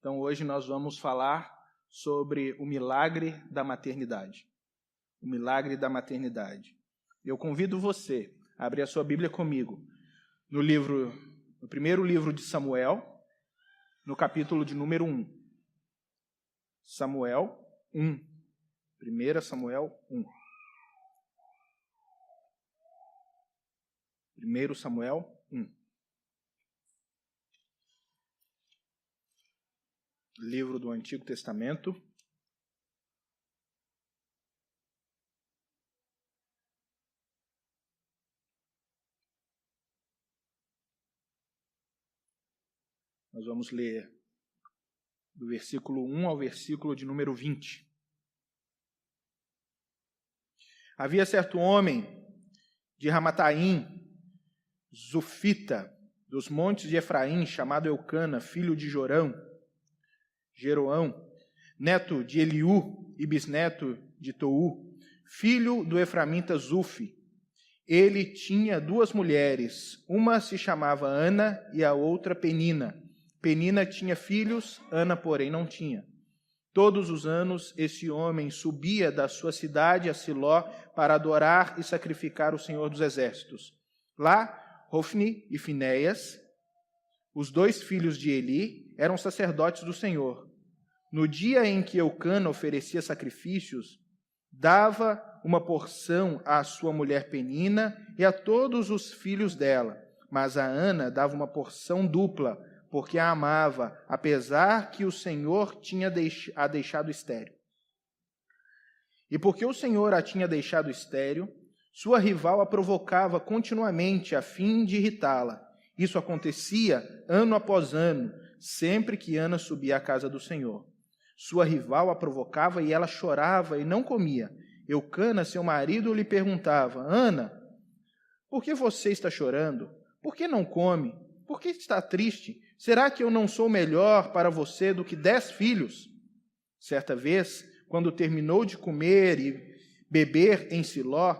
Então, hoje nós vamos falar sobre o milagre da maternidade. O milagre da maternidade. Eu convido você a abrir a sua Bíblia comigo no primeiro livro de Samuel, no capítulo de número 1. Samuel 1. 1 Samuel 1. 1 Samuel 1. Livro do Antigo Testamento. Nós vamos ler do versículo 1 ao versículo de número 20. Havia certo homem de Ramataim, Zufita, dos montes de Efraim, chamado Eucana, filho de Jeroão, neto de Eliú e bisneto de Tou, filho do eframita Zufi. Ele tinha duas mulheres, uma se chamava Ana e a outra Penina. Penina tinha filhos, Ana, porém, não tinha. Todos os anos, esse homem subia da sua cidade a Siló para adorar e sacrificar o Senhor dos Exércitos. Lá, Hofni e Finéias, os dois filhos de Eli, eram sacerdotes do Senhor. No dia em que Eucana oferecia sacrifícios, dava uma porção à sua mulher Penina e a todos os filhos dela. Mas a Ana dava uma porção dupla, porque a amava, apesar que o Senhor tinha a deixado estéril. E porque o Senhor a tinha deixado estéril, sua rival a provocava continuamente a fim de irritá-la. Isso acontecia ano após ano, sempre que Ana subia à casa do Senhor. Sua rival a provocava e ela chorava e não comia. Eucana, seu marido, lhe perguntava: Ana, por que você está chorando? Por que não come? Por que está triste? Será que eu não sou melhor para você do que 10 filhos? Certa vez, quando terminou de comer e beber em Siló,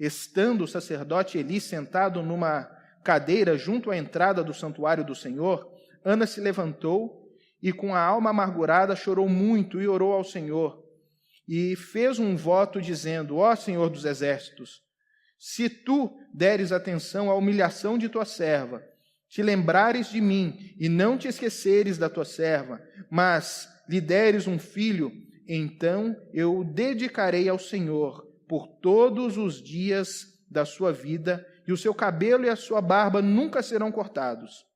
estando o sacerdote Eli sentado numa cadeira junto à entrada do santuário do Senhor, Ana se levantou e com a alma amargurada chorou muito e orou ao Senhor. E fez um voto dizendo: Ó Senhor dos Exércitos, se tu deres atenção à humilhação de tua serva, te lembrares de mim e não te esqueceres da tua serva, mas lhe deres um filho, então eu o dedicarei ao Senhor por todos os dias da sua vida, e o seu cabelo e a sua barba nunca serão cortados.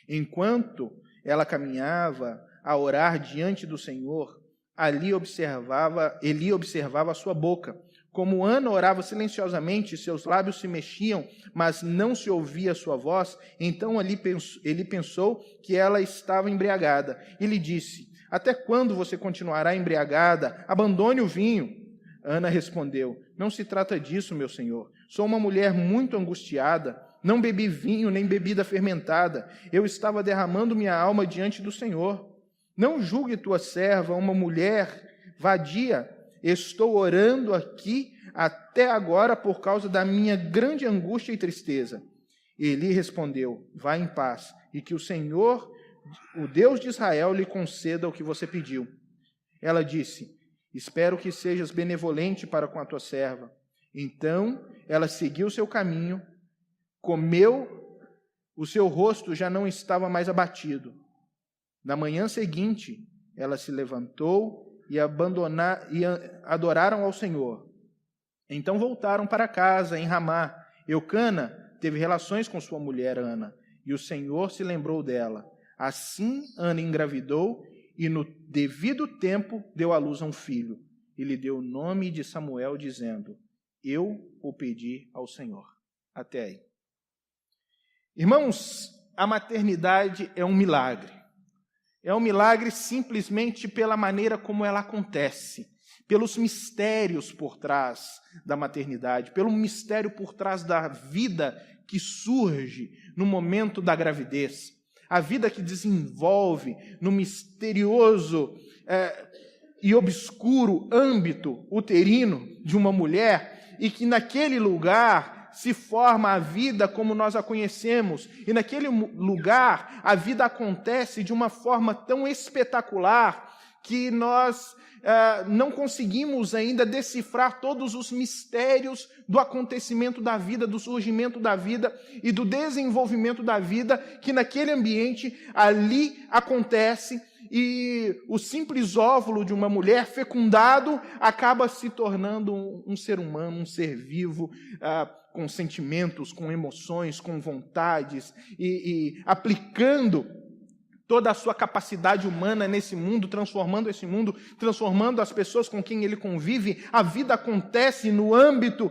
Enquanto ela caminhava a orar diante do Senhor, Eli observava a sua boca. Como Ana orava silenciosamente, seus lábios se mexiam, mas não se ouvia a sua voz, então ele pensou que ela estava embriagada. E lhe disse: Até quando você continuará embriagada? Abandone o vinho. Ana respondeu: Não se trata disso, meu senhor. Sou uma mulher muito angustiada. Não bebi vinho nem bebida fermentada. Eu estava derramando minha alma diante do Senhor. Não julgue tua serva uma mulher vadia. Estou orando aqui até agora por causa da minha grande angústia e tristeza. Eli respondeu: Vá em paz, e que o Senhor, o Deus de Israel, lhe conceda o que você pediu. Ela disse: Espero que sejas benevolente para com a tua serva. Então ela seguiu seu caminho, comeu, o seu rosto já não estava mais abatido. Na manhã seguinte, ela se levantou e adoraram ao Senhor. Então voltaram para casa em Ramá. Eucana teve relações com sua mulher Ana, e o Senhor se lembrou dela. Assim Ana engravidou e no devido tempo deu à luz a um filho. E lhe deu o nome de Samuel, dizendo: Eu o pedi ao Senhor. Até aí. Irmãos, a maternidade é um milagre. É um milagre simplesmente pela maneira como ela acontece, pelos mistérios por trás da maternidade, pelo mistério por trás da vida que surge no momento da gravidez, a vida que desenvolve no misterioso e obscuro âmbito uterino de uma mulher, e que naquele lugar se forma a vida como nós a conhecemos. E naquele lugar, a vida acontece de uma forma tão espetacular que nós não conseguimos ainda decifrar todos os mistérios do acontecimento da vida, do surgimento da vida e do desenvolvimento da vida, que naquele ambiente ali acontece, e o simples óvulo de uma mulher fecundado acaba se tornando um ser humano, um ser vivo, com sentimentos, com emoções, com vontades, e aplicando toda a sua capacidade humana nesse mundo, transformando esse mundo, transformando as pessoas com quem ele convive. A vida acontece no âmbito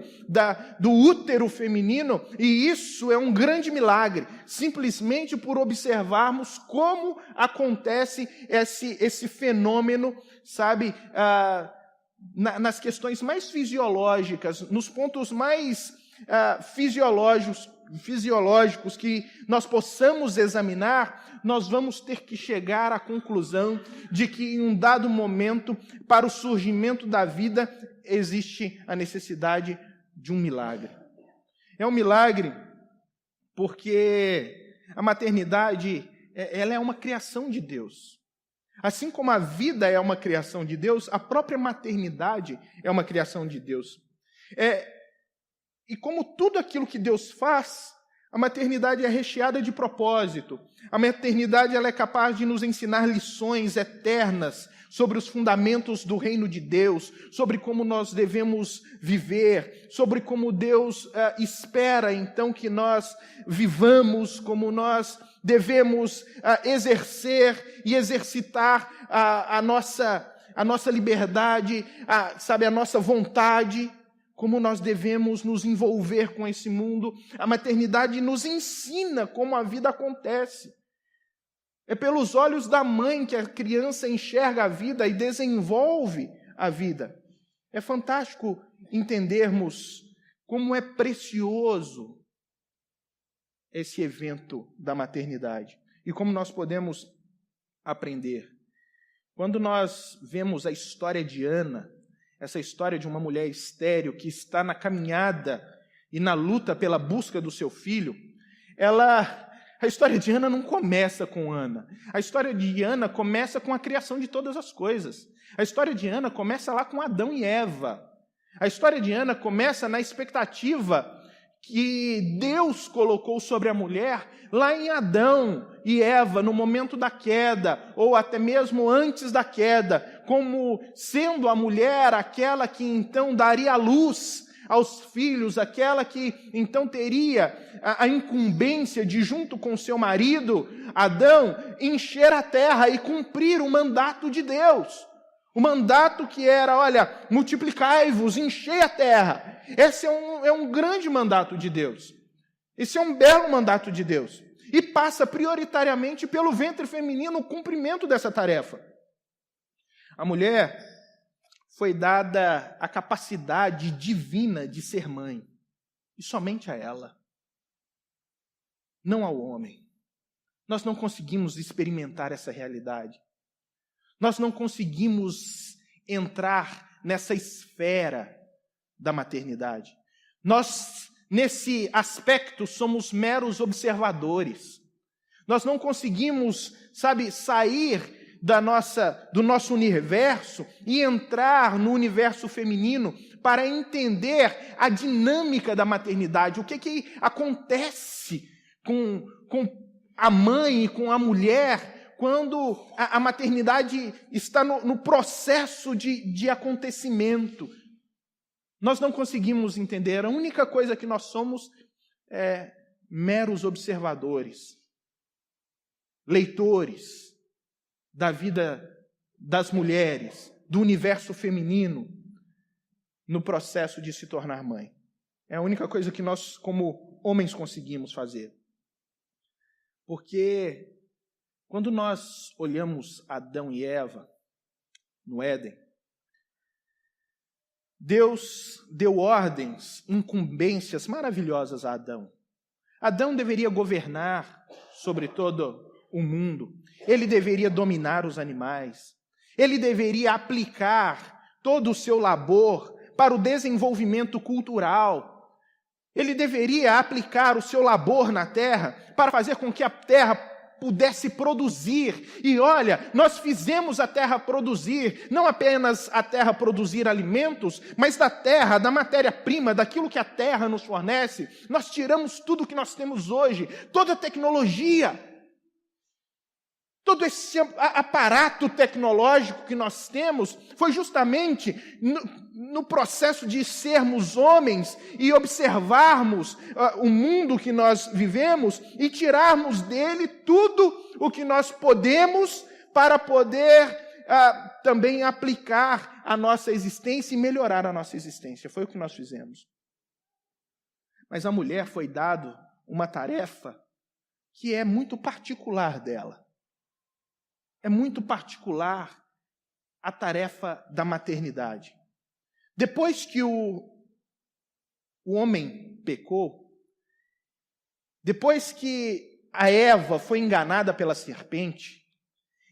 do útero feminino, e isso é um grande milagre, simplesmente por observarmos como acontece esse fenômeno, sabe, nas questões mais fisiológicas, nos pontos mais fisiológicos que nós possamos examinar. Nós vamos ter que chegar à conclusão de que em um dado momento, para o surgimento da vida, existe a necessidade de um milagre. É um milagre porque a maternidade, ela é uma criação de Deus. Assim como a vida é uma criação de Deus, a própria maternidade é uma criação de Deus. E como tudo aquilo que Deus faz, a maternidade é recheada de propósito. A maternidade, ela é capaz de nos ensinar lições eternas sobre os fundamentos do reino de Deus, sobre como nós devemos viver, sobre como Deus espera, então, que nós vivamos, como nós devemos exercer e exercitar a nossa liberdade, a nossa vontade, como nós devemos nos envolver com esse mundo. A maternidade nos ensina como a vida acontece. É pelos olhos da mãe que a criança enxerga a vida e desenvolve a vida. É fantástico entendermos como é precioso esse evento da maternidade e como nós podemos aprender. Quando nós vemos a história de Ana, essa história de uma mulher estéril que está na caminhada e na luta pela busca do seu filho, a história de Ana não começa com Ana. A história de Ana começa com a criação de todas as coisas. A história de Ana começa lá com Adão e Eva. A história de Ana começa na expectativa que Deus colocou sobre a mulher lá em Adão e Eva, no momento da queda, ou até mesmo antes da queda, como sendo a mulher aquela que então daria luz aos filhos, aquela que então teria a incumbência de, junto com seu marido, Adão, encher a terra e cumprir o mandato de Deus. O mandato que era, olha, multiplicai-vos, enchei a terra. Esse é um grande mandato de Deus. Esse é um belo mandato de Deus. E passa prioritariamente pelo ventre feminino o cumprimento dessa tarefa. A mulher foi dada a capacidade divina de ser mãe. E somente a ela. Não ao homem. Nós não conseguimos experimentar essa realidade. Nós não conseguimos entrar nessa esfera da maternidade. Nós, nesse aspecto, somos meros observadores. Nós não conseguimos, sair do nosso universo e entrar no universo feminino para entender a dinâmica da maternidade. O que acontece com a mãe e com a mulher quando a maternidade está no processo de acontecimento. Nós não conseguimos entender. A única coisa que nós somos é meros observadores, leitores da vida das mulheres, do universo feminino, no processo de se tornar mãe. É a única coisa que nós, como homens, conseguimos fazer. Porque quando nós olhamos Adão e Eva no Éden, Deus deu ordens, incumbências maravilhosas a Adão. Adão deveria governar sobre todo o mundo. Ele deveria dominar os animais. Ele deveria aplicar todo o seu labor para o desenvolvimento cultural. Ele deveria aplicar o seu labor na terra para fazer com que a terra pudesse produzir. E olha, nós fizemos a terra produzir, não apenas a terra produzir alimentos, mas da terra, da matéria-prima, daquilo que a terra nos fornece, nós tiramos tudo o que nós temos hoje, toda a tecnologia, todo esse aparato tecnológico que nós temos, foi justamente no processo de sermos homens e observarmos o mundo que nós vivemos e tirarmos dele tudo o que nós podemos para poder também aplicar a nossa existência e melhorar a nossa existência. Foi o que nós fizemos. Mas a mulher foi dado uma tarefa que é muito particular dela. É muito particular a tarefa da maternidade. Depois que o homem pecou, depois que a Eva foi enganada pela serpente,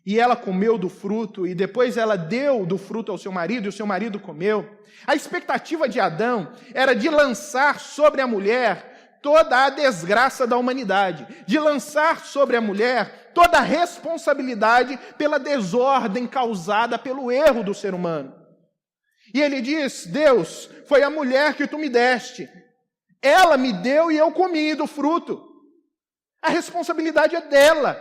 e ela comeu do fruto, e depois ela deu do fruto ao seu marido, e o seu marido comeu, a expectativa de Adão era de lançar sobre a mulher toda a desgraça da humanidade, de lançar sobre a mulher toda a responsabilidade pela desordem causada pelo erro do ser humano. E ele diz: Deus, foi a mulher que tu me deste. Ela me deu e eu comi do fruto. A responsabilidade é dela.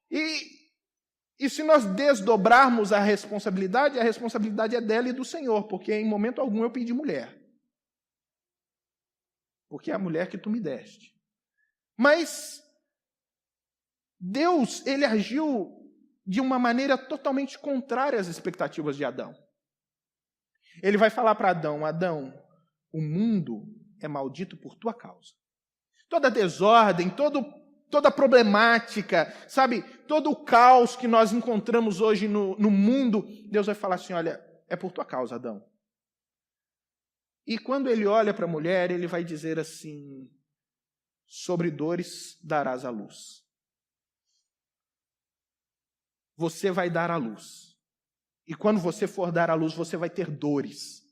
E se nós desdobrarmos a responsabilidade é dela e do Senhor, porque em momento algum eu pedi mulher. Porque é a mulher que tu me deste. Mas Deus, ele agiu de uma maneira totalmente contrária às expectativas de Adão. Ele vai falar para Adão: Adão, o mundo é maldito por tua causa. Toda desordem, toda problemática, sabe, todo o caos que nós encontramos hoje no mundo, Deus vai falar assim: olha, é por tua causa, Adão. E quando ele olha para a mulher, ele vai dizer assim: sobre dores darás à luz. Você vai dar à luz. E quando você for dar à luz, você vai ter dores.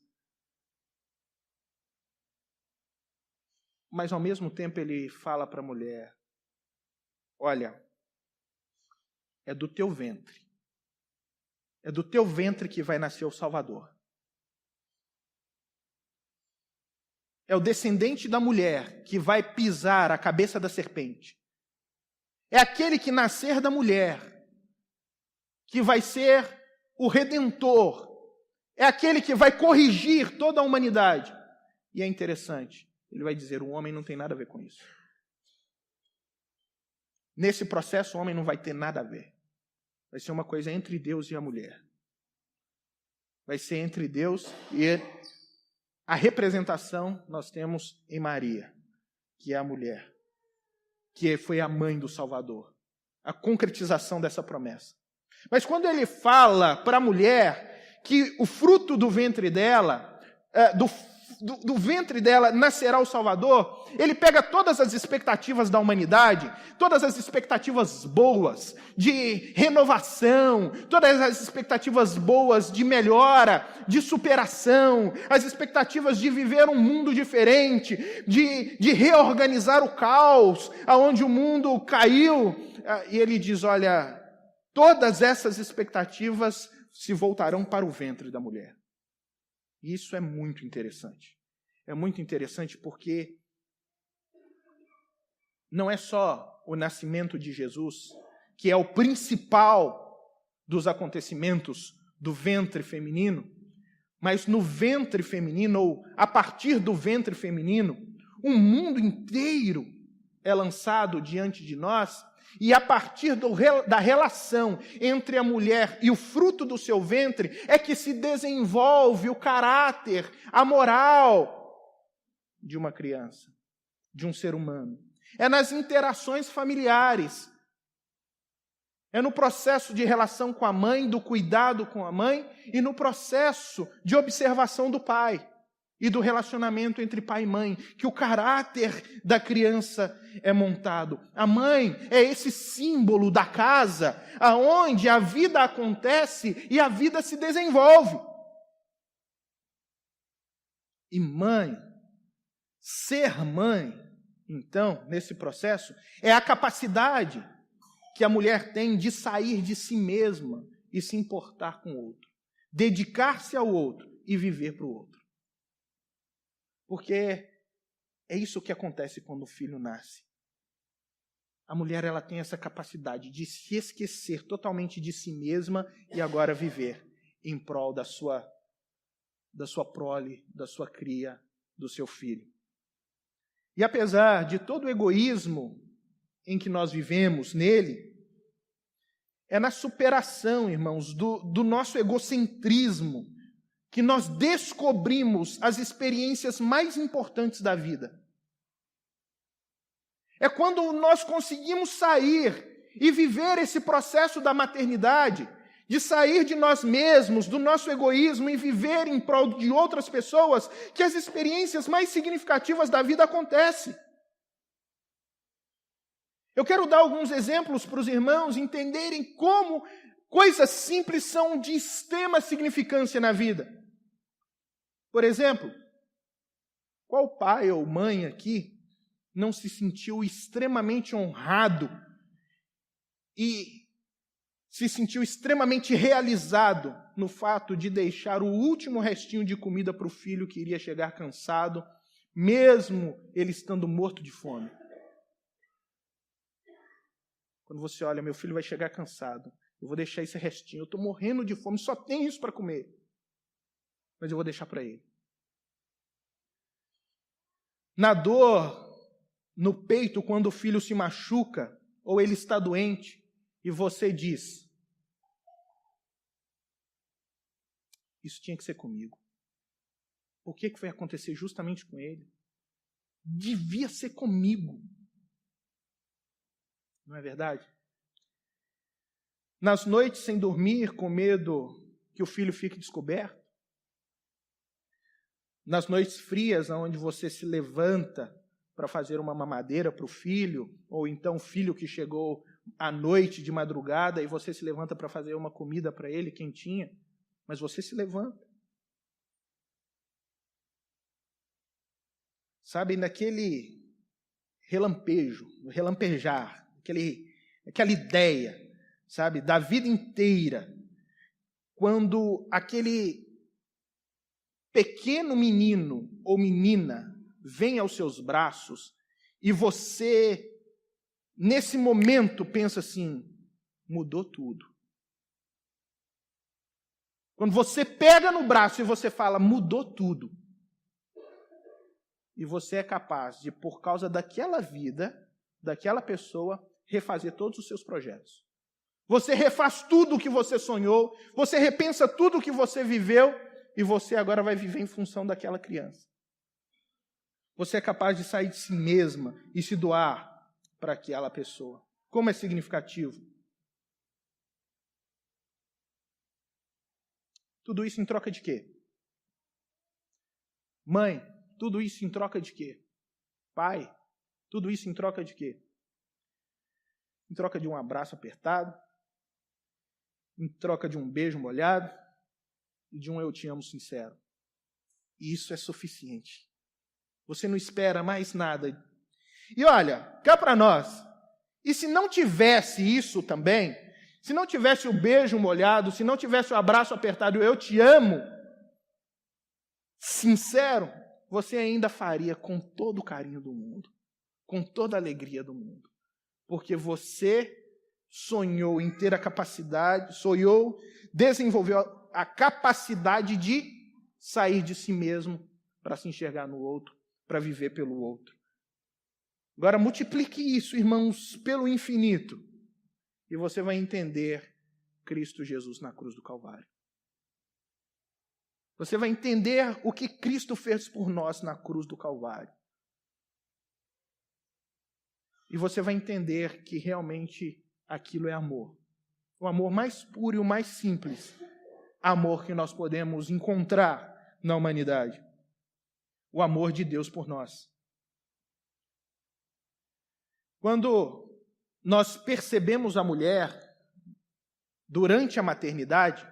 Mas ao mesmo tempo ele fala para a mulher: olha, é do teu ventre. É do teu ventre que vai nascer o Salvador. É o descendente da mulher que vai pisar a cabeça da serpente. É aquele que nascer da mulher que vai ser o Redentor. É aquele que vai corrigir toda a humanidade. E é interessante, ele vai dizer: o homem não tem nada a ver com isso. Nesse processo, o homem não vai ter nada a ver. Vai ser uma coisa entre Deus e a mulher. Vai ser entre Deus e a representação nós temos em Maria, que é a mulher, que foi a mãe do Salvador. A concretização dessa promessa. Mas quando ele fala para a mulher que o fruto do ventre dela, do ventre dela nascerá o Salvador, ele pega todas as expectativas da humanidade, todas as expectativas boas de renovação, todas as expectativas boas de melhora, de superação, as expectativas de viver um mundo diferente, de reorganizar o caos aonde o mundo caiu. E ele diz: olha, todas essas expectativas se voltarão para o ventre da mulher. E isso é muito interessante. É muito interessante porque não é só o nascimento de Jesus, que é o principal dos acontecimentos do ventre feminino, mas no ventre feminino, ou a partir do ventre feminino, um mundo inteiro é lançado diante de nós. E a partir da relação entre a mulher e o fruto do seu ventre é que se desenvolve o caráter, a moral de uma criança, de um ser humano. É nas interações familiares. É no processo de relação com a mãe, do cuidado com a mãe, e no processo de observação do pai e do relacionamento entre pai e mãe, que o caráter da criança é montado. A mãe é esse símbolo da casa, aonde a vida acontece e a vida se desenvolve. E mãe Ser mãe, então, nesse processo, é a capacidade que a mulher tem de sair de si mesma e se importar com o outro, dedicar-se ao outro e viver para o outro. Porque é isso que acontece quando o filho nasce. A mulher, ela tem essa capacidade de se esquecer totalmente de si mesma e agora viver em prol da sua prole, da sua cria, do seu filho. E apesar de todo o egoísmo em que nós vivemos nele, é na superação, irmãos, do nosso egocentrismo que nós descobrimos as experiências mais importantes da vida. É quando nós conseguimos sair e viver esse processo da maternidade, de sair de nós mesmos, do nosso egoísmo e viver em prol de outras pessoas, que as experiências mais significativas da vida acontecem. Eu quero dar alguns exemplos para os irmãos entenderem como coisas simples são de extrema significância na vida. Por exemplo, qual pai ou mãe aqui não se sentiu extremamente honrado e se sentiu extremamente realizado no fato de deixar o último restinho de comida para o filho que iria chegar cansado, mesmo ele estando morto de fome? Quando você olha, meu filho vai chegar cansado, eu vou deixar esse restinho, eu estou morrendo de fome, só tem isso para comer, mas eu vou deixar para ele. Na dor, no peito, quando o filho se machuca, ou ele está doente, e você diz, isso tinha que ser comigo. Por que foi acontecer justamente com ele? Devia ser comigo. Não é verdade? Nas noites sem dormir, com medo que o filho fique descoberto. Nas noites frias, onde você se levanta para fazer uma mamadeira para o filho, ou então o filho que chegou à noite de madrugada e você se levanta para fazer uma comida para ele, quentinha, mas você se levanta. Sabe, naquele relampejo, no relampejar, aquela ideia, sabe, da vida inteira, quando aquele pequeno menino ou menina vem aos seus braços e você, nesse momento, pensa assim, mudou tudo. Quando você pega no braço e você fala, mudou tudo. E você é capaz de, por causa daquela vida, daquela pessoa, refazer todos os seus projetos. Você refaz tudo o que você sonhou, você repensa tudo o que você viveu, e você agora vai viver em função daquela criança. Você é capaz de sair de si mesma e se doar para aquela pessoa. Como é significativo. Tudo isso em troca de quê? Mãe, tudo isso em troca de quê? Pai, tudo isso em troca de quê? Em troca de um abraço apertado, em troca de um beijo molhado e de um eu te amo sincero. E isso é suficiente. Você não espera mais nada. E olha, cá para nós, e se não tivesse isso também, se não tivesse o beijo molhado, se não tivesse o abraço apertado, eu te amo, sincero, você ainda faria com todo o carinho do mundo, com toda a alegria do mundo. Porque você sonhou em ter a capacidade, desenvolveu a capacidade de sair de si mesmo para se enxergar no outro, para viver pelo outro. Agora multiplique isso, irmãos, pelo infinito, e você vai entender Cristo Jesus na cruz do Calvário. Você vai entender o que Cristo fez por nós na cruz do Calvário. E você vai entender que realmente aquilo é amor. O amor mais puro e o mais simples. Amor que nós podemos encontrar na humanidade. O amor de Deus por nós. Quando nós percebemos a mulher durante a maternidade,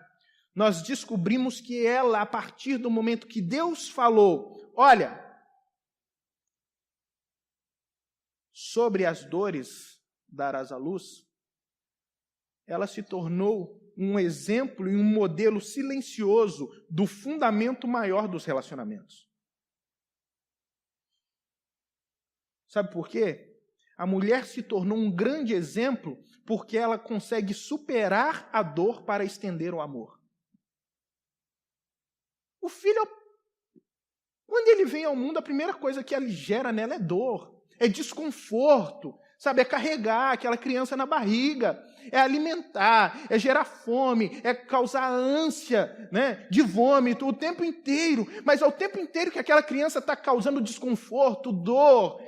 nós descobrimos que ela, a partir do momento que Deus falou, olha, sobre as dores darás à luz, ela se tornou um exemplo e um modelo silencioso do fundamento maior dos relacionamentos. Sabe por quê? A mulher se tornou um grande exemplo porque ela consegue superar a dor para estender o amor. O filho, quando ele vem ao mundo, a primeira coisa que ele gera nela é dor, é desconforto, sabe? É carregar aquela criança na barriga, é alimentar, é gerar fome, é causar ânsia, né, de vômito o tempo inteiro. Mas ao tempo inteiro que aquela criança está causando desconforto, dor,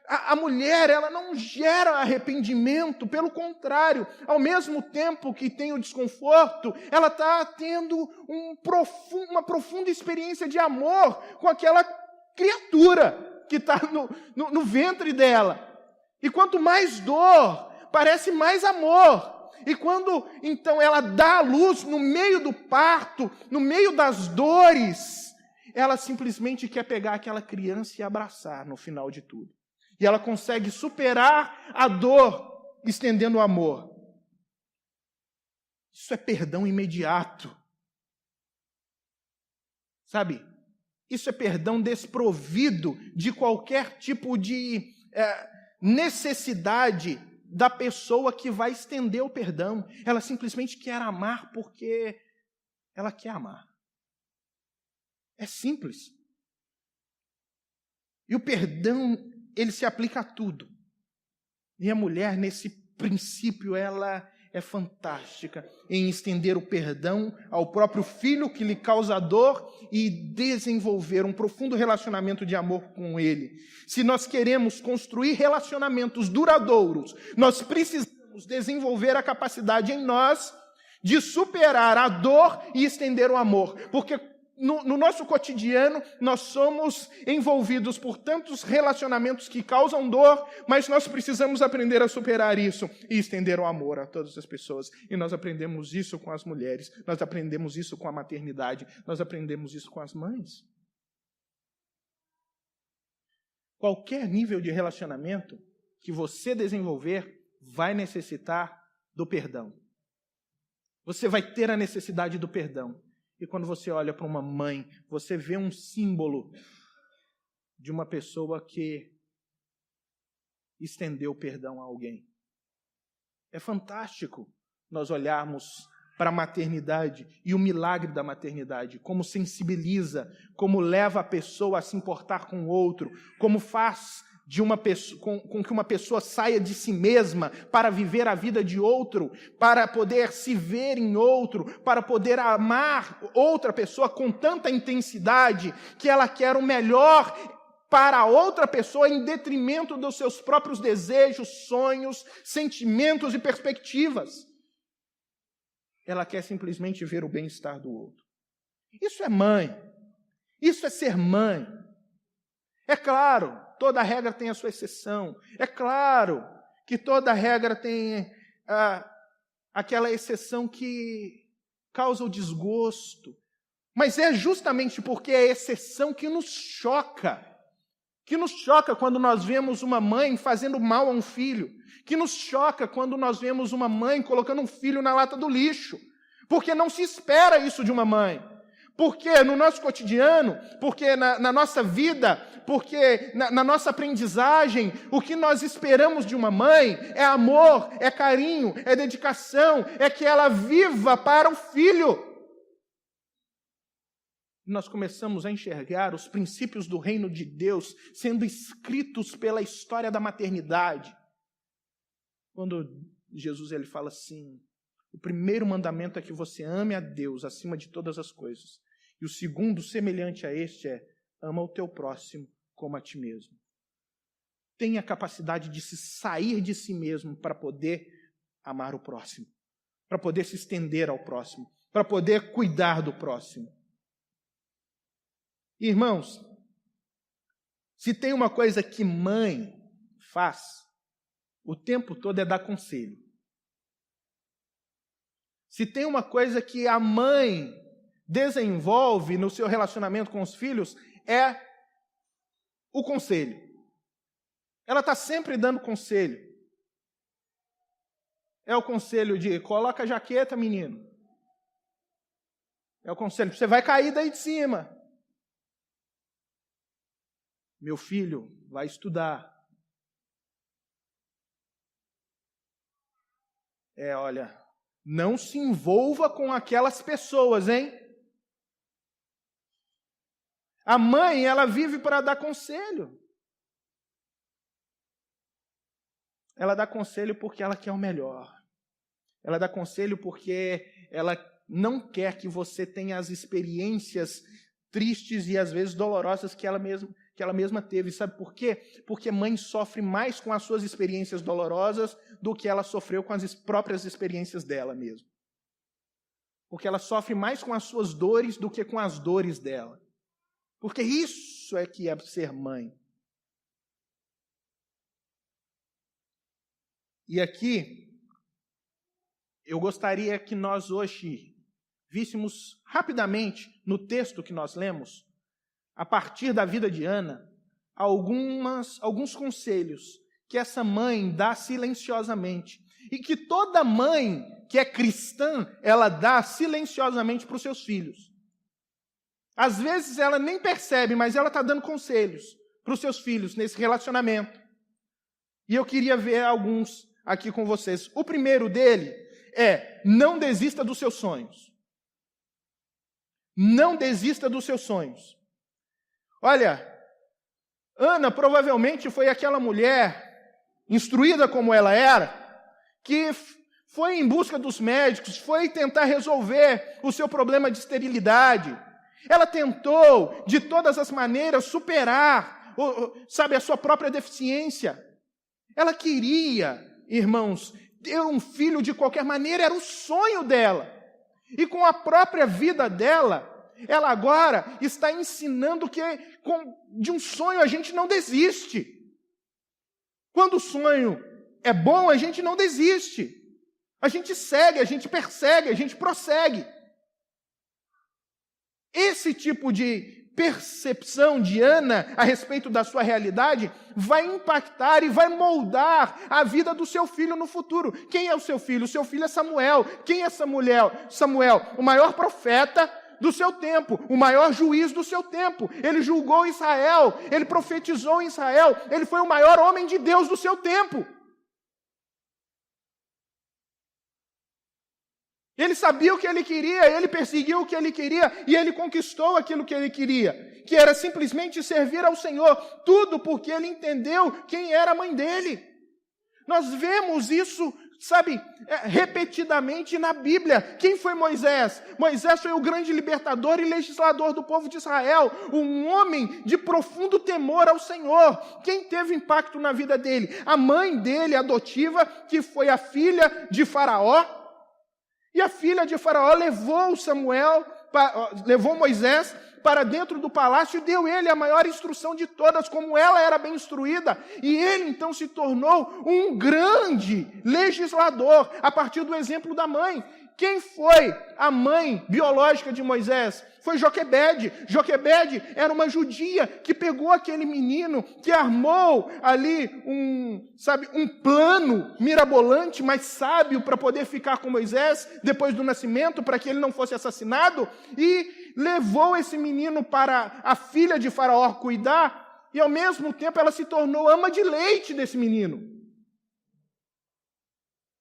a mulher, ela não gera arrependimento, pelo contrário, ao mesmo tempo que tem o desconforto, ela está tendo uma profunda experiência de amor com aquela criatura que está no ventre dela. E quanto mais dor, parece mais amor. E quando, então, ela dá à luz no meio do parto, no meio das dores, ela simplesmente quer pegar aquela criança e abraçar no final de tudo. E ela consegue superar a dor, estendendo o amor. Isso é perdão imediato. Sabe? Isso é perdão desprovido de qualquer tipo de necessidade da pessoa que vai estender o perdão. Ela simplesmente quer amar porque ela quer amar. É simples. E o perdão, ele se aplica a tudo. E a mulher, nesse princípio, ela é fantástica em estender o perdão ao próprio filho que lhe causa dor e desenvolver um profundo relacionamento de amor com ele. Se nós queremos construir relacionamentos duradouros, nós precisamos desenvolver a capacidade em nós de superar a dor e estender o amor, porque no nosso cotidiano, nós somos envolvidos por tantos relacionamentos que causam dor, mas nós precisamos aprender a superar isso e estender o amor a todas as pessoas. E nós aprendemos isso com as mulheres, nós aprendemos isso com a maternidade, nós aprendemos isso com as mães. Qualquer nível de relacionamento que você desenvolver vai necessitar do perdão. Você vai ter a necessidade do perdão. E quando você olha para uma mãe, você vê um símbolo de uma pessoa que estendeu perdão a alguém. É fantástico nós olharmos para a maternidade e o milagre da maternidade, como sensibiliza, como leva a pessoa a se importar com o outro, como faz de uma pessoa, com que uma pessoa saia de si mesma para viver a vida de outro, para poder se ver em outro, para poder amar outra pessoa com tanta intensidade que ela quer o melhor para a outra pessoa em detrimento dos seus próprios desejos, sonhos, sentimentos e perspectivas. Ela quer simplesmente ver o bem-estar do outro. Isso é mãe. Isso é ser mãe. É claro, toda regra tem a sua exceção. É claro que toda regra tem aquela exceção que causa o desgosto. Mas é justamente porque é a exceção que nos choca. Que nos choca quando nós vemos uma mãe fazendo mal a um filho. Que nos choca quando nós vemos uma mãe colocando um filho na lata do lixo. Porque não se espera isso de uma mãe. Porque no nosso cotidiano, porque na nossa vida, porque na nossa aprendizagem, o que nós esperamos de uma mãe é amor, é carinho, é dedicação, é que ela viva para o filho. Nós começamos a enxergar os princípios do reino de Deus sendo escritos pela história da maternidade. Quando Jesus ele fala assim, o primeiro mandamento é que você ame a Deus acima de todas as coisas. E o segundo, semelhante a este, é ama o teu próximo como a ti mesmo. Tenha a capacidade de se sair de si mesmo para poder amar o próximo, para poder se estender ao próximo, para poder cuidar do próximo. Irmãos, se tem uma coisa que mãe faz o tempo todo é dar conselho. Se tem uma coisa que a mãe desenvolve no seu relacionamento com os filhos, é o conselho. Ela está sempre dando conselho. É o conselho de, coloca a jaqueta, menino. É o conselho, você vai cair daí de cima. Meu filho, vai estudar. Olha, não se envolva com aquelas pessoas, hein? A mãe, ela vive para dar conselho. Ela dá conselho porque ela quer o melhor. Ela dá conselho porque ela não quer que você tenha as experiências tristes e às vezes dolorosas que ela mesma teve. Sabe por quê? Porque mãe sofre mais com as suas experiências dolorosas do que ela sofreu com as próprias experiências dela mesma. Porque ela sofre mais com as suas dores do que com as dores dela. Porque isso é que é ser mãe. E aqui, eu gostaria que nós hoje víssemos rapidamente no texto que nós lemos, a partir da vida de Ana, alguns conselhos que essa mãe dá silenciosamente. E que toda mãe que é cristã, ela dá silenciosamente para os seus filhos. Às vezes ela nem percebe, mas ela está dando conselhos para os seus filhos nesse relacionamento. E eu queria ver alguns aqui com vocês. O primeiro dele é: não desista dos seus sonhos. Não desista dos seus sonhos. Olha, Ana provavelmente foi aquela mulher, instruída como ela era, que foi em busca dos médicos, foi tentar resolver o seu problema de esterilidade. Ela tentou, de todas as maneiras, superar, a sua própria deficiência. Ela queria, irmãos, ter um filho de qualquer maneira, era o sonho dela. E com a própria vida dela, ela agora está ensinando que de um sonho a gente não desiste. Quando o sonho é bom, a gente não desiste. A gente segue, a gente persegue, a gente prossegue. Esse tipo de percepção de Ana a respeito da sua realidade vai impactar e vai moldar a vida do seu filho no futuro. Quem é o seu filho? O seu filho é Samuel. Quem é Samuel? O maior profeta do seu tempo, o maior juiz do seu tempo. Ele julgou Israel, ele profetizou em Israel, ele foi o maior homem de Deus do seu tempo. Ele sabia o que ele queria, ele perseguiu o que ele queria e ele conquistou aquilo que ele queria, que era simplesmente servir ao Senhor, tudo porque ele entendeu quem era a mãe dele. Nós vemos isso, repetidamente na Bíblia. Quem foi Moisés? Moisés foi o grande libertador e legislador do povo de Israel, um homem de profundo temor ao Senhor. Quem teve impacto na vida dele? A mãe dele, adotiva, que foi a filha de Faraó. E a filha de Faraó levou Moisés para dentro do palácio e deu ele a maior instrução de todas, como ela era bem instruída. E ele então se tornou um grande legislador a partir do exemplo da mãe. Quem foi a mãe biológica de Moisés? Foi Joquebede. Joquebede era uma judia que pegou aquele menino, que armou ali um plano mirabolante, mas sábio, para poder ficar com Moisés depois do nascimento, para que ele não fosse assassinado, e levou esse menino para a filha de Faraó cuidar, e ao mesmo tempo ela se tornou ama de leite desse menino.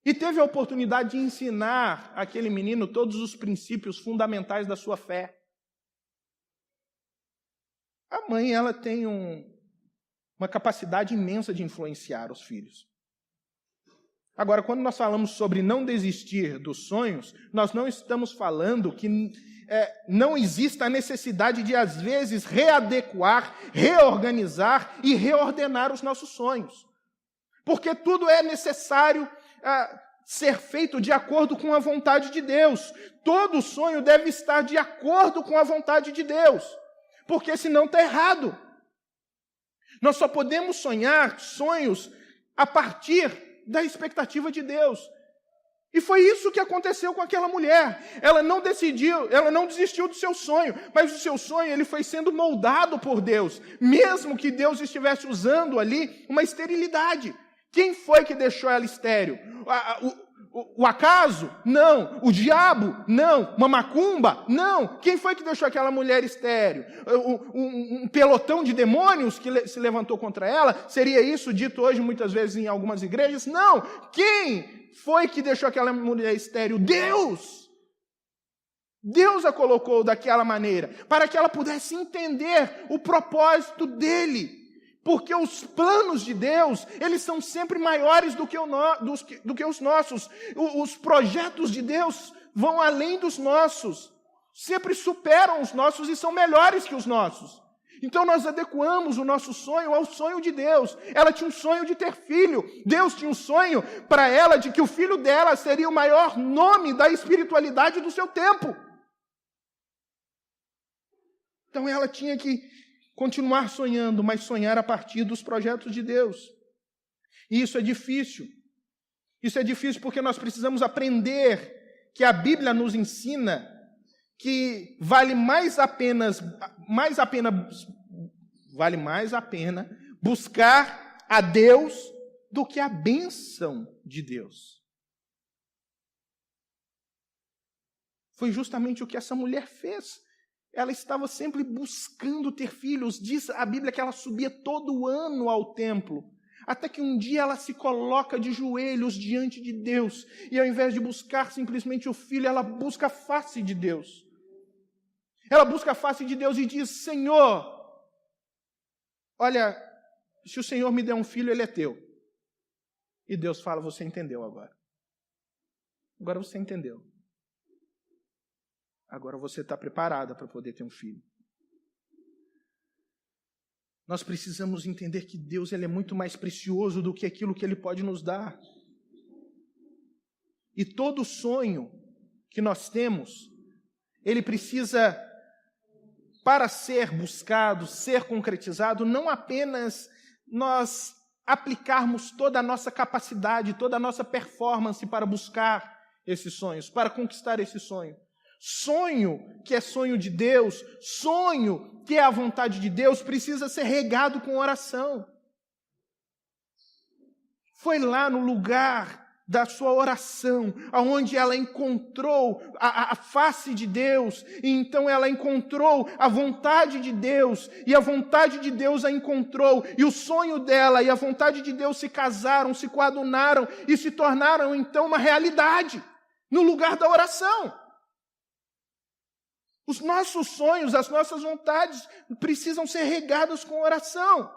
E teve a oportunidade de ensinar aquele menino todos os princípios fundamentais da sua fé. A mãe, ela tem uma capacidade imensa de influenciar os filhos. Agora, quando nós falamos sobre não desistir dos sonhos, nós não estamos falando que não exista a necessidade de, às vezes, readequar, reorganizar e reordenar os nossos sonhos. Porque tudo é necessário ser feito de acordo com a vontade de Deus. Todo sonho deve estar de acordo com a vontade de Deus, porque senão está errado. Nós só podemos sonhar sonhos a partir da expectativa de Deus. E foi isso que aconteceu com aquela mulher. Ela não desistiu do seu sonho, mas o seu sonho ele foi sendo moldado por Deus, mesmo que Deus estivesse usando ali uma esterilidade. Quem foi que deixou ela estéril? O acaso? Não. O diabo? Não. Uma macumba? Não. Quem foi que deixou aquela mulher estéril? Um pelotão de demônios que se levantou contra ela? Seria isso dito hoje muitas vezes em algumas igrejas? Não. Quem foi que deixou aquela mulher estéril? Deus! Deus a colocou daquela maneira, para que ela pudesse entender o propósito dele. Porque os planos de Deus, eles são sempre maiores do que os nossos. Os projetos de Deus vão além dos nossos. Sempre superam os nossos e são melhores que os nossos. Então nós adequamos o nosso sonho ao sonho de Deus. Ela tinha um sonho de ter filho. Deus tinha um sonho para ela de que o filho dela seria o maior nome da espiritualidade do seu tempo. Então ela tinha que continuar sonhando, mas sonhar a partir dos projetos de Deus. E isso é difícil. Isso é difícil porque nós precisamos aprender que a Bíblia nos ensina que vale mais a pena buscar a Deus do que a bênção de Deus. Foi justamente o que essa mulher fez. Ela estava sempre buscando ter filhos. Diz a Bíblia que ela subia todo ano ao templo. Até que um dia ela se coloca de joelhos diante de Deus. E ao invés de buscar simplesmente o filho, ela busca a face de Deus. Ela busca a face de Deus e diz: Senhor, olha, se o Senhor me der um filho, ele é teu. E Deus fala: você entendeu agora. Agora você entendeu. Agora você está preparada para poder ter um filho. Nós precisamos entender que Deus ele é muito mais precioso do que aquilo que Ele pode nos dar. E todo sonho que nós temos, ele precisa, para ser buscado, ser concretizado, não apenas nós aplicarmos toda a nossa capacidade, toda a nossa performance para buscar esses sonhos, para conquistar esse sonho. Sonho que é sonho de Deus, sonho que é a vontade de Deus, precisa ser regado com oração. Foi lá no lugar da sua oração, aonde ela encontrou a face de Deus, e então ela encontrou a vontade de Deus, e a vontade de Deus a encontrou, e o sonho dela e a vontade de Deus se casaram, se coadunaram, e se tornaram então uma realidade, no lugar da oração. Os nossos sonhos, as nossas vontades precisam ser regados com oração.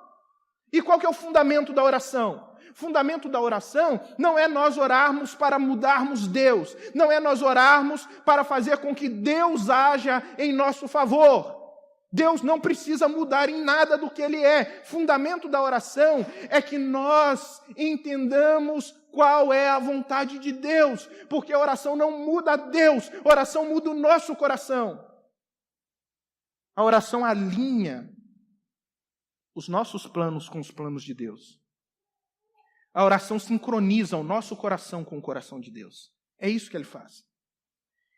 E qual que é o fundamento da oração? O fundamento da oração não é nós orarmos para mudarmos Deus, não é nós orarmos para fazer com que Deus haja em nosso favor. Deus não precisa mudar em nada do que Ele é. Fundamento da oração é que nós entendamos qual é a vontade de Deus, porque a oração não muda Deus, a oração muda o nosso coração. A oração alinha os nossos planos com os planos de Deus. A oração sincroniza o nosso coração com o coração de Deus. É isso que ele faz.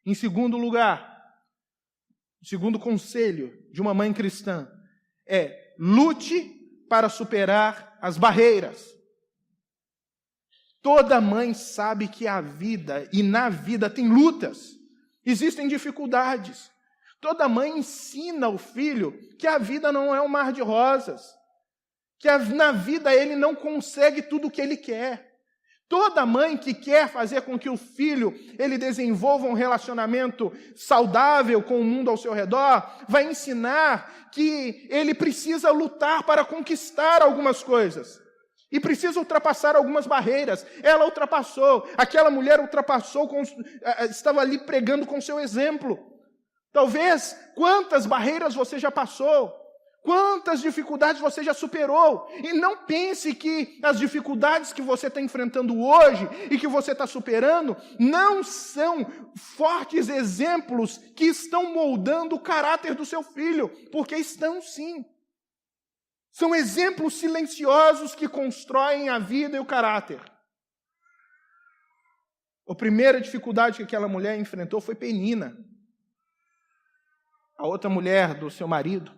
Em segundo lugar, o segundo conselho de uma mãe cristã é: lute para superar as barreiras. Toda mãe sabe que a vida e na vida tem lutas, existem dificuldades. Toda mãe ensina o filho que a vida não é um mar de rosas, que na vida ele não consegue tudo o que ele quer. Toda mãe que quer fazer com que o filho ele desenvolva um relacionamento saudável com o mundo ao seu redor, vai ensinar que ele precisa lutar para conquistar algumas coisas. E precisa ultrapassar algumas barreiras. Ela ultrapassou, aquela mulher ultrapassou, estava ali pregando com seu exemplo. Talvez, quantas barreiras você já passou, quantas dificuldades você já superou. E não pense que as dificuldades que você está enfrentando hoje e que você está superando não são fortes exemplos que estão moldando o caráter do seu filho, porque estão sim. São exemplos silenciosos que constroem a vida e o caráter. A primeira dificuldade que aquela mulher enfrentou foi Penina, a outra mulher do seu marido.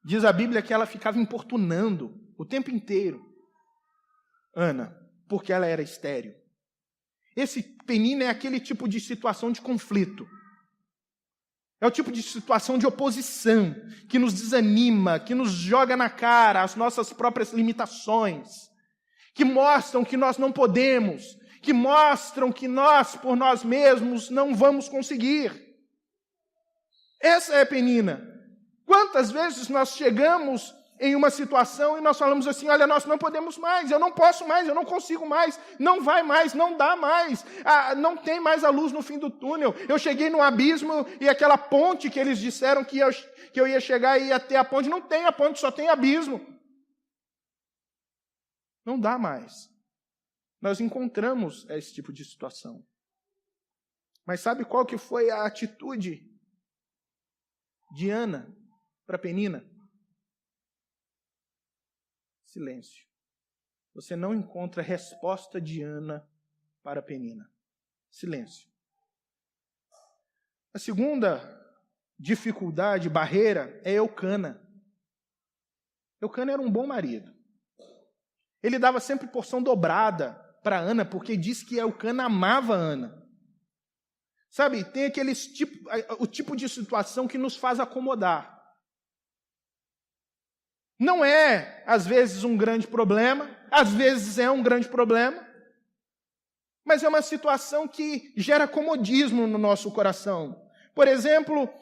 Diz a Bíblia que ela ficava importunando o tempo inteiro Ana, porque ela era estéril. Esse Penina é aquele tipo de situação de conflito. É o tipo de situação de oposição que nos desanima, que nos joga na cara as nossas próprias limitações, que mostram que nós não podemos, que mostram que nós, por nós mesmos, não vamos conseguir. Essa é a Penina. Quantas vezes nós chegamos em uma situação e nós falamos assim, olha, nós não podemos mais, eu não posso mais, eu não consigo mais, não vai mais, não dá mais, não tem mais a luz no fim do túnel, eu cheguei no abismo e aquela ponte que eles disseram que eu ia chegar e ia ter a ponte, não tem a ponte, só tem abismo. Não dá mais. Nós encontramos esse tipo de situação. Mas sabe qual que foi a atitude de Ana para Penina? Silêncio. Você não encontra resposta de Ana para Penina. Silêncio. A segunda dificuldade, barreira, é Eucana. Eucana era um bom marido. Ele dava sempre porção dobrada para Ana, porque diz que Eucana amava Ana. Sabe, tem o tipo de situação que nos faz acomodar. Não é, às vezes, um grande problema, às vezes é um grande problema, mas é uma situação que gera comodismo no nosso coração. Por exemplo,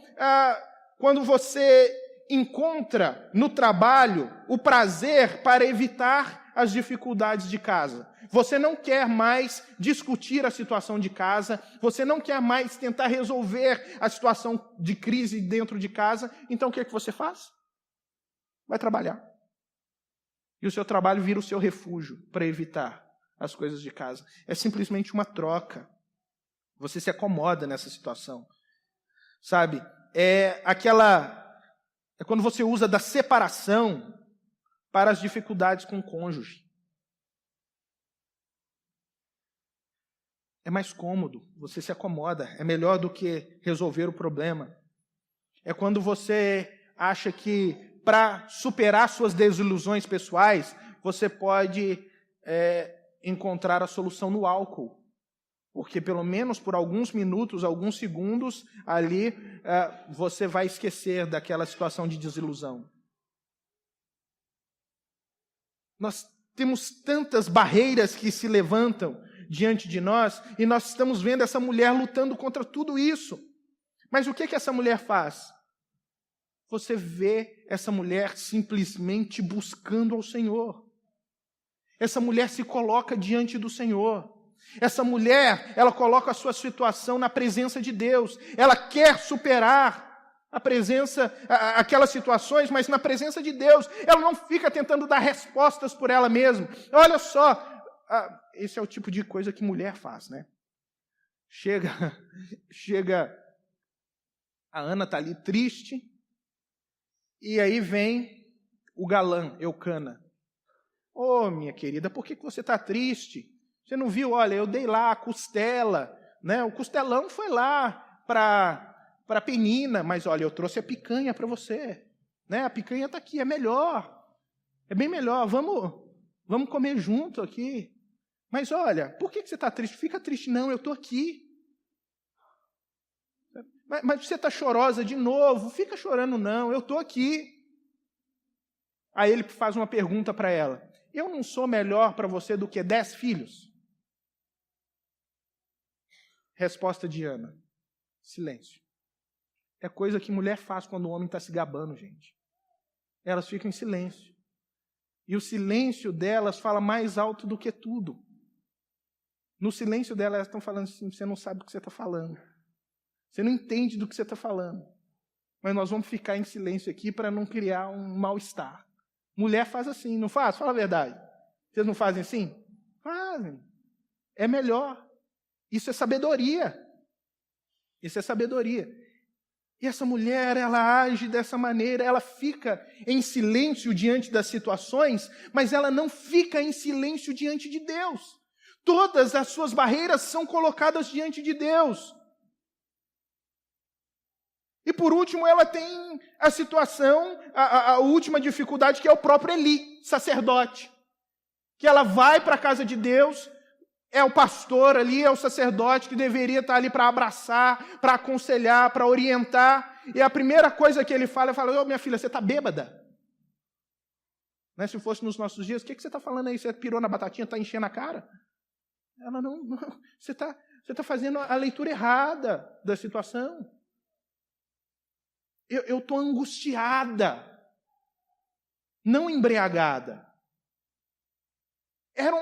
quando você encontra no trabalho o prazer para evitar as dificuldades de casa. Você não quer mais discutir a situação de casa, você não quer mais tentar resolver a situação de crise dentro de casa, então o que você faz? Vai trabalhar. E o seu trabalho vira o seu refúgio para evitar as coisas de casa. É simplesmente uma troca. Você se acomoda nessa situação. Sabe? É quando você usa da separação para as dificuldades com o cônjuge. É mais cômodo, você se acomoda. É melhor do que resolver o problema. É quando você acha que para superar suas desilusões pessoais, você pode encontrar a solução no álcool. Porque pelo menos por alguns minutos, alguns segundos, ali você vai esquecer daquela situação de desilusão. Nós temos tantas barreiras que se levantam diante de nós, e nós estamos vendo essa mulher lutando contra tudo isso. Mas o que essa mulher faz? Você vê essa mulher simplesmente buscando ao Senhor. Essa mulher se coloca diante do Senhor. Essa mulher, ela coloca a sua situação na presença de Deus. Ela quer superar aquelas situações, mas na presença de Deus. Ela não fica tentando dar respostas por ela mesma. Olha só, esse é o tipo de coisa que mulher faz, né? Chega, a Ana está ali triste, e aí vem o galã, Eucana. Ô, minha querida, por que você está triste? Você não viu? Olha, eu dei lá a costela, né? O costelão foi lá para Penina, mas olha, eu trouxe a picanha para você. Né? A picanha está aqui, é melhor. É bem melhor, vamos comer junto aqui. Mas olha, por que você está triste? Fica triste não, eu estou aqui. Mas você está chorosa de novo, fica chorando não, eu estou aqui. Aí ele faz uma pergunta para ela. Eu não sou melhor para você do que 10 filhos? Resposta de Ana. Silêncio. É coisa que mulher faz quando o homem está se gabando, gente. Elas ficam em silêncio. E o silêncio delas fala mais alto do que tudo. No silêncio delas, elas estão falando assim, você não sabe do que você está falando. Você não entende do que você está falando. Mas nós vamos ficar em silêncio aqui para não criar um mal-estar. Mulher faz assim, não faz? Fala a verdade. Vocês não fazem assim? Fazem. É melhor. Isso é sabedoria. Isso é sabedoria. E essa mulher, ela age dessa maneira, ela fica em silêncio diante das situações, mas ela não fica em silêncio diante de Deus. Todas as suas barreiras são colocadas diante de Deus. E por último, ela tem a situação, a última dificuldade, que é o próprio Eli, sacerdote. Que ela vai para a casa de Deus, é o pastor ali, é o sacerdote que deveria estar ali para abraçar, para aconselhar, para orientar. E a primeira coisa que ele fala, ô minha filha, você está bêbada? Né? Se fosse nos nossos dias, o que você está falando aí? Você pirou na batatinha, está enchendo a cara? Ela, não, você está fazendo a leitura errada da situação. Eu estou angustiada, não embriagada. Era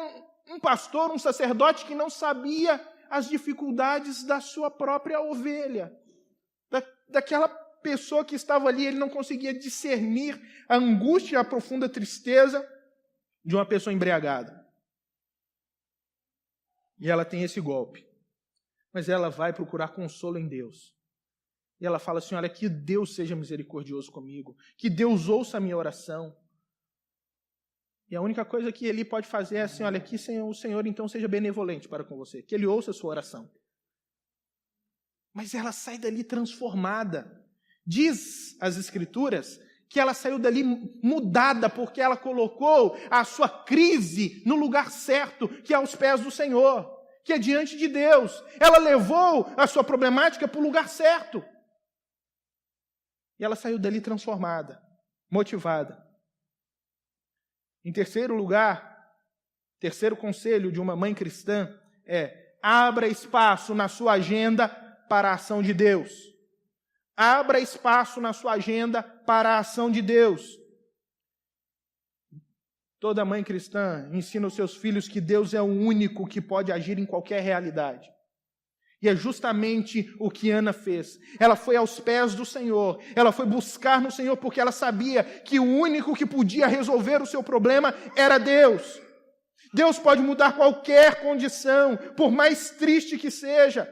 um pastor, um sacerdote que não sabia as dificuldades da sua própria ovelha. Daquela pessoa que estava ali, ele não conseguia discernir a angústia e a profunda tristeza de uma pessoa embriagada. E ela tem esse golpe. Mas ela vai procurar consolo em Deus. E ela fala assim, olha, que Deus seja misericordioso comigo, que Deus ouça a minha oração. E a única coisa que Eli pode fazer é assim, olha, que o Senhor então seja benevolente para com você, que Ele ouça a sua oração. Mas ela sai dali transformada. Diz as Escrituras que ela saiu dali mudada, porque ela colocou a sua crise no lugar certo, que é aos pés do Senhor, que é diante de Deus. Ela levou a sua problemática para o lugar certo. E ela saiu dali transformada, motivada. Em terceiro lugar, terceiro conselho de uma mãe cristã é: abra espaço na sua agenda para a ação de Deus. Abra espaço na sua agenda para a ação de Deus. Toda mãe cristã ensina os seus filhos que Deus é o único que pode agir em qualquer realidade. E é justamente o que Ana fez. Ela foi aos pés do Senhor. Ela foi buscar no Senhor porque ela sabia que o único que podia resolver o seu problema era Deus. Deus pode mudar qualquer condição, por mais triste que seja.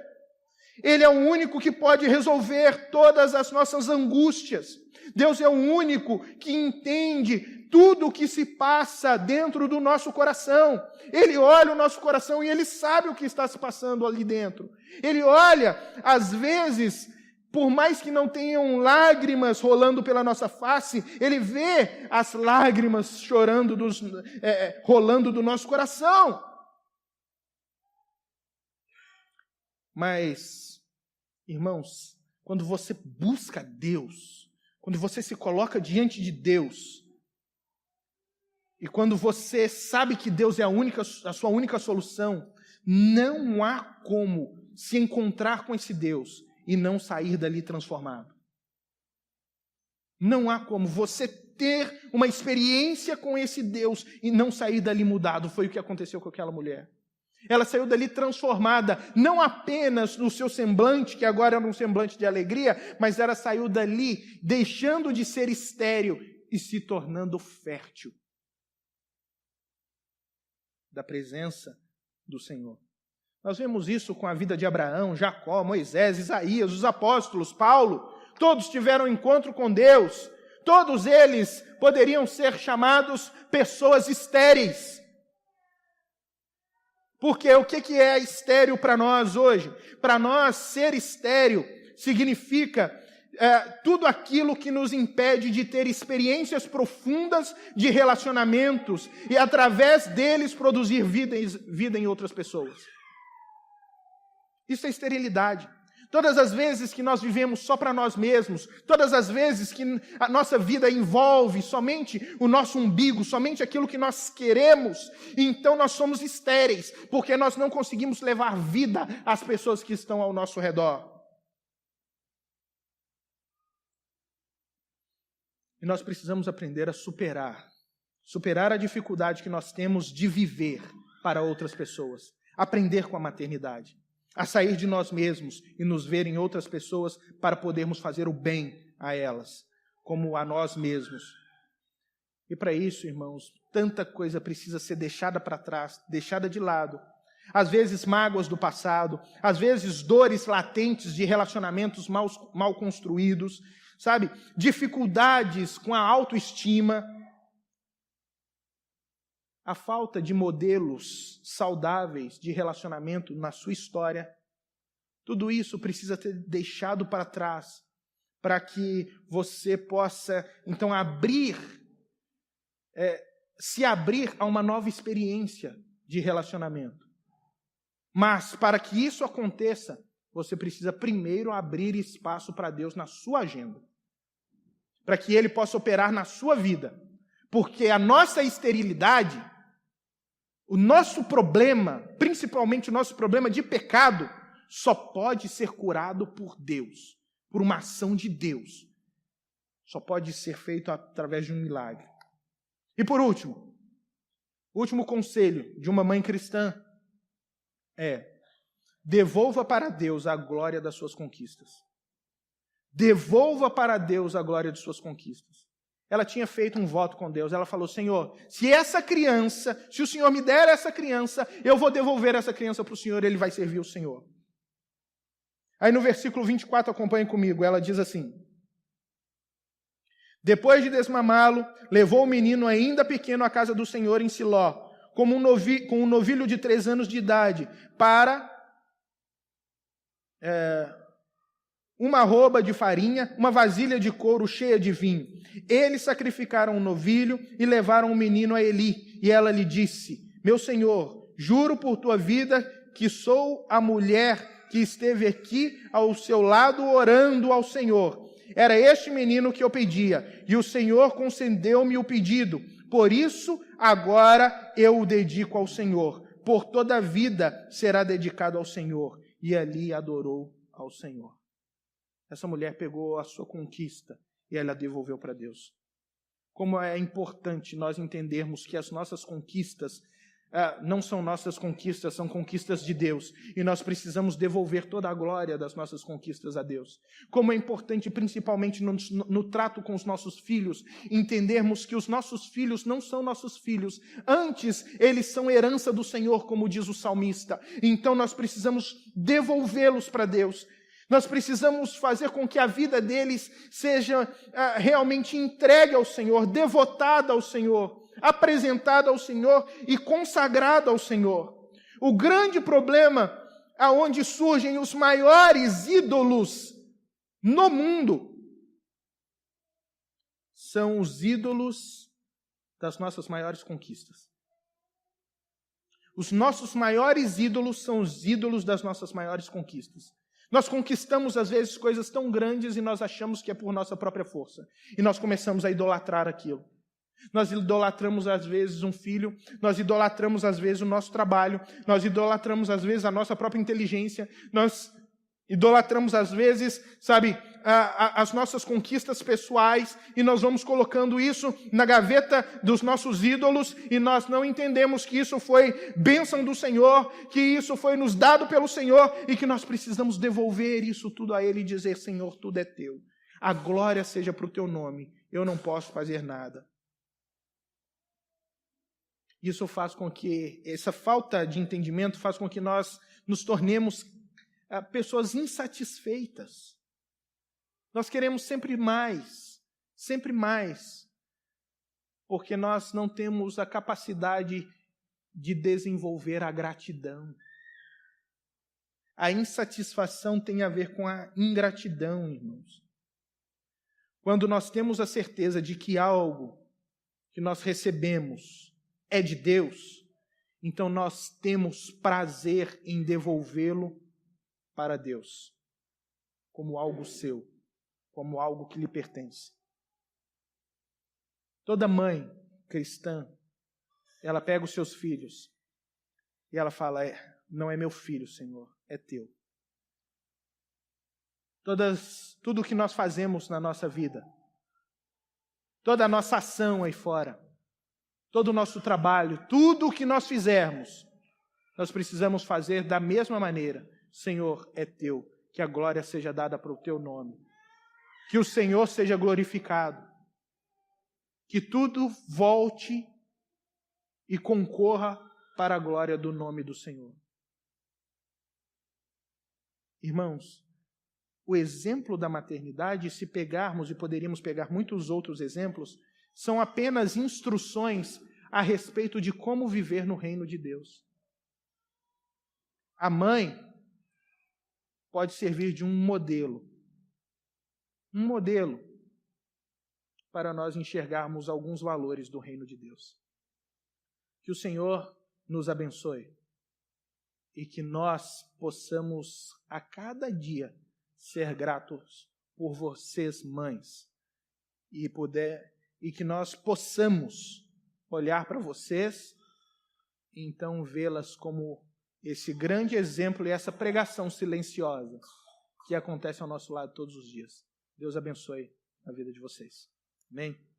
Ele é o único que pode resolver todas as nossas angústias. Deus é o único que entende tudo o que se passa dentro do nosso coração. Ele olha o nosso coração e Ele sabe o que está se passando ali dentro. Ele olha, às vezes, por mais que não tenham lágrimas rolando pela nossa face, Ele vê as lágrimas chorando, rolando do nosso coração. Mas, irmãos, quando você busca Deus, quando você se coloca diante de Deus, e quando você sabe que Deus é a sua única solução, não há como se encontrar com esse Deus e não sair dali transformado. Não há como você ter uma experiência com esse Deus e não sair dali mudado. Foi o que aconteceu com aquela mulher. Ela saiu dali transformada, não apenas no seu semblante, que agora era um semblante de alegria, mas ela saiu dali deixando de ser estéril e se tornando fértil da presença do Senhor. Nós vemos isso com a vida de Abraão, Jacó, Moisés, Isaías, os apóstolos, Paulo. Todos tiveram encontro com Deus. Todos eles poderiam ser chamados pessoas estéreis. Porque o que é estéril para nós hoje? Para nós, ser estéril significa tudo aquilo que nos impede de ter experiências profundas de relacionamentos e, através deles, produzir vida em outras pessoas. Isso é esterilidade. Todas as vezes que nós vivemos só para nós mesmos, todas as vezes que a nossa vida envolve somente o nosso umbigo, somente aquilo que nós queremos, então nós somos estéreis, porque nós não conseguimos levar vida às pessoas que estão ao nosso redor. E nós precisamos aprender a superar a dificuldade que nós temos de viver para outras pessoas, aprender com a maternidade, a sair de nós mesmos e nos ver em outras pessoas para podermos fazer o bem a elas, como a nós mesmos. E para isso, irmãos, tanta coisa precisa ser deixada para trás, deixada de lado. Às vezes mágoas do passado, às vezes dores latentes de relacionamentos mal construídos, sabe? Dificuldades com a autoestima. a falta de modelos saudáveis de relacionamento na sua história, tudo isso precisa ser deixado para trás, para que você possa, então, se abrir a uma nova experiência de relacionamento. Mas, para que isso aconteça, você precisa primeiro abrir espaço para Deus na sua agenda, para que Ele possa operar na sua vida. Porque a nossa esterilidade, o nosso problema, principalmente o nosso problema de pecado, só pode ser curado por Deus, por uma ação de Deus. Só pode ser feito através de um milagre. E por último, o último conselho de uma mãe cristã é: devolva para Deus a glória das suas conquistas. Devolva para Deus a glória de suas conquistas. Ela tinha feito um voto com Deus. Ela falou: Senhor, se o Senhor me der essa criança, eu vou devolver essa criança para o Senhor, ele vai servir o Senhor. Aí no versículo 24, acompanhe comigo, ela diz assim: depois de desmamá-lo, levou o menino ainda pequeno à casa do Senhor em Siló, com um novilho de 3 anos de idade, para uma arroba de farinha, uma vasilha de couro cheia de vinho. Eles sacrificaram o novilho e levaram o menino a Eli. E ela lhe disse: meu senhor, juro por tua vida que sou a mulher que esteve aqui ao seu lado orando ao Senhor. Era este menino que eu pedia, e o Senhor concedeu-me o pedido. Por isso, agora eu o dedico ao Senhor. Por toda a vida será dedicado ao Senhor. E ali adorou ao Senhor. Essa mulher pegou a sua conquista e ela devolveu para Deus. Como é importante nós entendermos que as nossas conquistas não são nossas conquistas, são conquistas de Deus. E nós precisamos devolver toda a glória das nossas conquistas a Deus. Como é importante, principalmente no trato com os nossos filhos, entendermos que os nossos filhos não são nossos filhos. Antes, eles são herança do Senhor, como diz o salmista. Então nós precisamos devolvê-los para Deus. Nós precisamos fazer com que a vida deles seja realmente entregue ao Senhor, devotada ao Senhor, apresentada ao Senhor e consagrada ao Senhor. O grande problema aonde surgem os maiores ídolos no mundo são os ídolos das nossas maiores conquistas. Os nossos maiores ídolos são os ídolos das nossas maiores conquistas. Nós conquistamos, às vezes, coisas tão grandes e nós achamos que é por nossa própria força. E nós começamos a idolatrar aquilo. Nós idolatramos, às vezes, um filho. Nós idolatramos, às vezes, o nosso trabalho. Nós idolatramos, às vezes, a nossa própria inteligência. Nós idolatramos, às vezes, as nossas conquistas pessoais. E nós vamos colocando isso na gaveta dos nossos ídolos. E nós não entendemos que isso foi bênção do Senhor, que isso foi nos dado pelo Senhor e que nós precisamos devolver isso tudo a Ele e dizer: Senhor, tudo é Teu. A glória seja para o Teu nome. Eu não posso fazer nada. Isso faz com que, essa falta de entendimento faz com que nós nos tornemos pessoas insatisfeitas. Nós queremos sempre mais, porque nós não temos a capacidade de desenvolver a gratidão. A insatisfação tem a ver com a ingratidão, irmãos. Quando nós temos a certeza de que algo que nós recebemos é de Deus, então nós temos prazer em devolvê-lo para Deus, como algo seu, como algo que lhe pertence. Toda mãe cristã, ela pega os seus filhos e ela fala: não é meu filho, Senhor, é Teu. Tudo que nós fazemos na nossa vida, toda a nossa ação aí fora, todo o nosso trabalho, tudo o que nós fizermos, nós precisamos fazer da mesma maneira. Senhor, é Teu, que a glória seja dada para o Teu nome, que o Senhor seja glorificado, que tudo volte e concorra para a glória do nome do Senhor. Irmãos, o exemplo da maternidade, se pegarmos, e poderíamos pegar muitos outros exemplos, são apenas instruções a respeito de como viver no reino de Deus. A mãe pode servir de um modelo para nós enxergarmos alguns valores do reino de Deus. Que o Senhor nos abençoe e que nós possamos a cada dia ser gratos por vocês, mães, e que nós possamos olhar para vocês e então vê-las como esse grande exemplo e essa pregação silenciosa que acontece ao nosso lado todos os dias. Deus abençoe a vida de vocês. Amém?